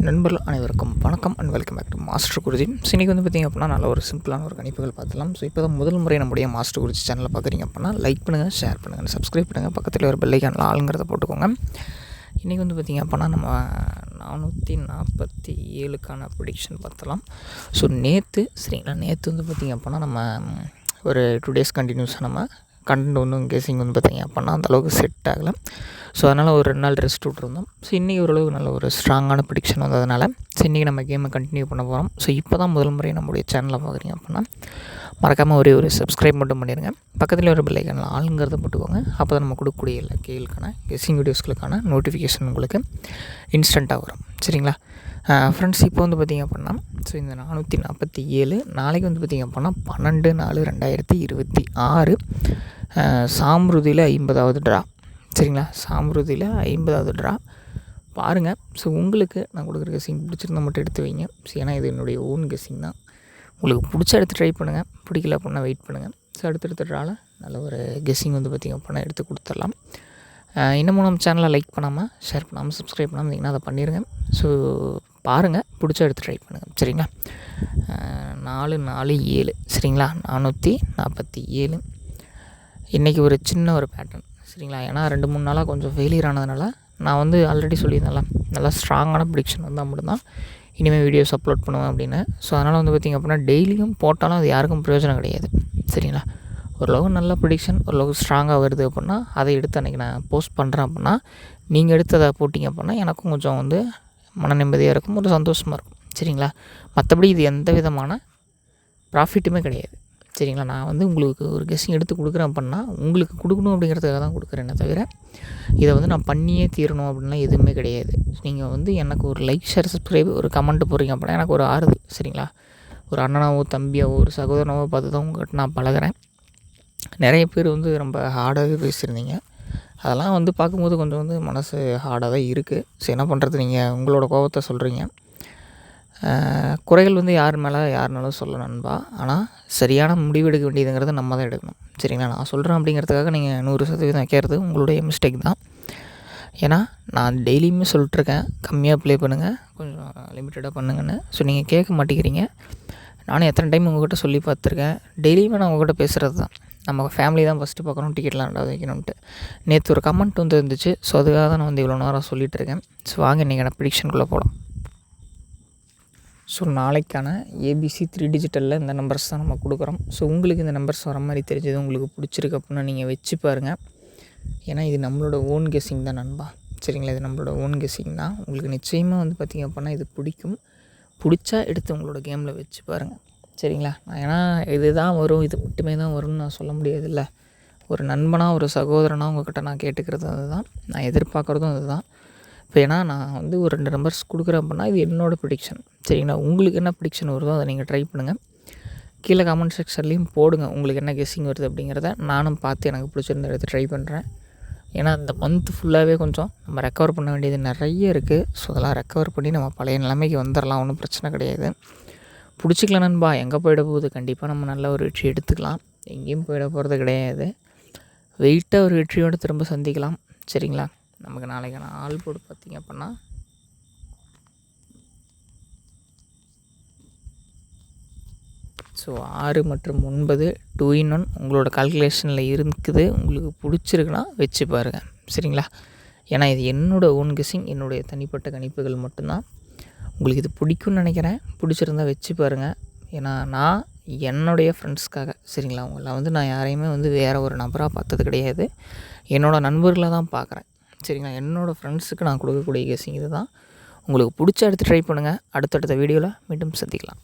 நண்பர்கள் அனைவருக்கும் வணக்கம் and welcome back to master Guruji. இன்றைக்கி வந்து பார்த்திங்க அப்படின்னா நல்ல ஒரு சிம்பிளான ஒரு கணிப்புகள் பார்த்துலாம். ஸோ இப்போ தான் முதல் முறை நம்முடைய மாஸ்டர் குருஜி சேனலில் பார்க்குறீங்க அப்படின்னா லைக் பண்ணுங்கள், ஷேர் பண்ணுங்கள், சப்ஸ்கிரைப் பண்ணுங்கள், பக்கத்தில் ஒரு பெல் ஐக்கானில் ஆளுங்கிறத போட்டுக்கோங்க. இன்றைக்கி வந்து பார்த்திங்க அப்படின்னா நம்ம 447க்கான ப்ரெடிக்ஷன் பார்த்தலாம். ஸோ நேற்று வந்து பார்த்திங்க அப்படின்னா நம்ம ஒரு 2 days கண்டினியூஸாக நம்ம கண்டென்ட் ஒன்றும் கேசிங் வந்து பார்த்திங்க அப்படின்னா அந்தளவுக்கு செட் ஆகலை. ஸோ அதனால் ஒரு 2 நாள் ரெஸ்ட் விட்ருந்தோம். ஸோ இன்றைக்கி ஓரளவு நல்ல ஒரு ஸ்ட்ராங்கான ப்ரெடிக்ஷன் வந்ததுனால ஸோ இன்றைக்கி நம்ம கேமை கண்டினியூ பண்ண போகிறோம். ஸோ இப்போ தான் முதல் முறை நம்மளுடைய சேனலில் பார்க்குறீங்க அப்படின்னா மறக்காமல் ஒரு சப்ஸ்கிரைப் மட்டும் பண்ணிடுங்க. பக்கத்தில் ஒரு பெல் ஐக்கானில் ஆளுங்கிறத போட்டுக்கோங்க. அப்போ தான் நம்ம கொடுக்கக்கூடிய எல்லா கேளுக்கான கெஸ்ஸிங் வீடியோஸ்களுக்கான நோட்டிஃபிகேஷன் உங்களுக்கு இன்ஸ்டண்ட்டாக வரும். சரிங்களா ஃப்ரெண்ட்ஸ்? இப்போ வந்து பார்த்திங்க அப்படின்னா ஸோ இந்த 447 நாளைக்கு வந்து பார்த்திங்க அப்படின்னா 12/4/2026 சாம்ருதியில் 50வது ட்ரா. சரிங்களா, சாம்ருதியில் 50வது ட்ரா பாருங்கள். ஸோ உங்களுக்கு நான் கொடுக்குற கெஸ்ஸிங் பிடிச்சிருந்தால் மட்டும் எடுத்து வைங்க. ஸோ ஏன்னா இது என்னுடைய ஓன் கெஸ்ஸிங் தான். உங்களுக்கு பிடிச்ச எடுத்து ட்ரை பண்ணுங்கள், பிடிக்கல அப்படின்னா வெயிட் பண்ணுங்கள். ஸோ அடுத்தடுத்த ட்ராவில் நல்ல ஒரு கெஸ்ஸிங் வந்து பார்த்திங்க அப்படின்னா எடுத்து கொடுத்துடலாம். இன்னமும் நம்ம சேனலை லைக் பண்ணாமல், ஷேர் பண்ணாமல், சப்ஸ்கிரைப் பண்ணாமல் இருந்தீங்கன்னா அதை பண்ணிடுங்க. ஸோ பாருங்கள், பிடிச்ச எடுத்து ட்ரை பண்ணுங்கள். சரிங்களா, 447 சரிங்களா, 447 இன்றைக்கி ஒரு சின்ன ஒரு பேட்டர்ன். சரிங்களா, ஏன்னா 2-3 நாளாக கொஞ்சம் ஃபெயிலியர் ஆனதுனால நான் வந்து ஆல்ரெடி சொல்லியிருந்தேன்ல நல்லா ஸ்ட்ராங்கான ப்ரெடிக்ஷன் வந்தால் மட்டும்தான் இனிமேல் வீடியோஸ் அப்லோட் பண்ணுவேன் அப்படின்னு. ஸோ அதனால் வந்து பார்த்திங்க அப்படின்னா டெய்லியும் போட்டாலும் அது யாருக்கும் பிரயோஜனம் கிடையாது. சரிங்களா, ஓரளவு நல்ல ப்ரெடிக்ஷன் ஓரளவு ஸ்ட்ராங்காக வருது அப்படின்னா அதை எடுத்து அன்றைக்கி நான் போஸ்ட் பண்ணுறேன் அப்படின்னா நீங்கள் எடுத்து அதை போட்டிங்க அப்படின்னா எனக்கும் கொஞ்சம் வந்து மன நிம்மதியாக இருக்கும், ஒரு சந்தோஷமாக இருக்கும். சரிங்களா, மற்றபடி இது எந்த விதமான ப்ராஃபிட்டுமே கிடையாது. சரிங்களா, நான் வந்து உங்களுக்கு ஒரு கெஸ்ஸிங் எடுத்து கொடுக்குறேன் அப்படின்னா உங்களுக்கு கொடுக்கணும் அப்படிங்கிறதுக்காக தான் கொடுக்குறேனே தவிர இதை வந்து நான் பண்ணியே தீரணும் அப்படின்லாம் எதுவுமே கிடையாது. நீங்கள் வந்து எனக்கு ஒரு லைக், ஷேர், சப்ஸ்கிரைப், ஒரு கமெண்ட் போடுறீங்க அப்படின்னா எனக்கு ஒரு ஆறுதல். சரிங்களா, ஒரு அண்ணனாவோ தம்பியாவோ ஒரு சகோதரனாவோ பார்த்து தான் உங்கள்கிட்ட நான் பழகிறேன். நிறைய பேர் வந்து ரொம்ப ஹார்டாகவே பேசியிருந்தீங்க. அதெல்லாம் வந்து பார்க்கும்போது கொஞ்சம் வந்து மனசு ஹார்டாக தான் இருக்குது. ஸோ என்ன பண்ணுறது, நீங்கள் உங்களோட கோபத்தை சொல்கிறீங்க. குறைகள் வந்து யாருனாலும் சொல்ல நண்பா. ஆனால் சரியான முடிவு எடுக்க வேண்டியதுங்கிறது நம்ம தான் எடுக்கணும். சரிங்களா, நான் சொல்கிறேன் அப்படிங்கிறதுக்காக நீங்கள் 100% வைக்கிறது உங்களுடைய மிஸ்டேக் தான். ஏன்னா நான் டெய்லியுமே சொல்லிட்டுருக்கேன், கம்மியாக ப்ளே பண்ணுங்கள், கொஞ்சம் லிமிட்டடாக பண்ணுங்கன்னு. ஸோ நீங்கள் கேட்க மாட்டேங்கிறீங்க. நானும் எத்தனை டைம் உங்கள்கிட்ட சொல்லி பார்த்துருக்கேன். டெய்லியுமே நான் உங்கள்கிட்ட பேசுகிறது தான். நம்ம ஃபேமிலி தான் ஃபஸ்ட்டு பார்க்குறோம், டிக்கெட்லாம் 2வது வைக்கணுன்ட்டு. நேற்று ஒரு கமெண்ட் வந்து இருந்துச்சு. ஸோ அதுக்காக தான் நான் வந்து இவ்வளோ நேரம் சொல்லிகிட்டு இருக்கேன். ஸோ வாங்க இன்றைக்கி நான் ப்ரெடிக்ஷனுக்குள்ளே போகலாம். ஸோ நாளைக்கான ABC 3 டிஜிட்டலில் இந்த நம்பர்ஸ் தான் நம்ம கொடுக்குறோம். ஸோ உங்களுக்கு இந்த நம்பர்ஸ் வர மாதிரி தெரிஞ்சது, உங்களுக்கு பிடிச்சிருக்கு அப்படின்னா நீங்கள் வச்சு பாருங்கள். ஏன்னா இது நம்மளோட ஓன் கெஸ்ஸிங் தான் நண்பா. சரிங்களா, இது நம்மளோட ஓன் கெஸ்ஸிங் தான். உங்களுக்கு நிச்சயமாக வந்து பார்த்திங்க அப்படின்னா இது பிடிச்சா எடுத்து உங்களோட கேமில் வச்சு பாருங்கள். சரிங்களா, ஏன்னா இது தான் வரும், இது மட்டுமே தான் வரும்னு நான் சொல்ல முடியாதுல்ல. ஒரு நண்பனாக, ஒரு சகோதரனாக உங்கள்கிட்ட நான் கேட்டுக்கிறது அதுதான், நான் எதிர்பார்க்குறதும் அதுதான். இப்போ ஏன்னா நான் வந்து ஒரு 2 நம்பர்ஸ் கொடுக்குறேன் அப்படின்னா இது என்னோடய ப்ரெடிக்ஷன். சரிங்களா, உங்களுக்கு என்ன ப்ரெடிக்ஷன் வருதோ அதை நீங்கள் ட்ரை பண்ணுங்கள். கீழே கமெண்ட் செக்ஷன்லேயும் போடுங்க உங்களுக்கு என்ன கெஸ்ஸிங் வருது அப்படிங்கிறத. நானும் பார்த்து எனக்கு பிடிச்சிருந்த எடுத்து ட்ரை பண்ணுறேன். ஏன்னா இந்த மந்த் ஃபுல்லாகவே கொஞ்சம் நம்ம ரெக்கவர் பண்ண வேண்டியது நிறைய இருக்குது. ஸோ அதெல்லாம் ரெக்கவர் பண்ணி நம்ம பழைய நிலைமைக்கு வந்துடலாம், ஒன்றும் பிரச்சனை கிடையாது. பிடிச்சிக்கலாம் நண்பா, எங்கே போயிட போகுது, கண்டிப்பாக நம்ம நல்ல ஒரு வெற்றி எடுத்துக்கலாம். எங்கேயும் போயிட போகிறது கிடையாது. வெயிட்டாக ஒரு வெற்றியோடு திரும்ப சந்திக்கலாம். சரிங்களா, நமக்கு நாளைக்கான ஆல் போர்டு பார்த்திங்க அப்படின்னா ஸோ 6 மற்றும் 9 2 in 1 உங்களோட கால்குலேஷனில் இருக்குது. உங்களுக்கு பிடிச்சிருக்குன்னா வச்சு பாருங்கள். சரிங்களா, ஏன்னா இது என்னோடய ஓன் கெஸ்ஸிங், என்னுடைய தனிப்பட்ட கணிப்புகள் மட்டும்தான். உங்களுக்கு இது பிடிக்கும்னு நினைக்கிறேன். பிடிச்சிருந்தா வச்சு பாருங்கள். ஏன்னா நான் என்னுடைய ஃப்ரெண்ட்ஸ்க்காக, சரிங்களா, அவங்கள வந்து நான் யாரையுமே வந்து வேறு ஒரு நபராக பார்த்தது கிடையாது. என்னோடய நண்பர்களை தான் பார்க்குறேன். சரிங்களா, என்னோடய ஃப்ரெண்ட்ஸுக்கு நான் கொடுக்கக்கூடிய கெஸ்ஸிங் இது தான். உங்களுக்கு பிடிச்ச எடுத்து ட்ரை பண்ணுங்கள். அடுத்தடுத்த வீடியோவில் மீண்டும் சந்திக்கலாம்.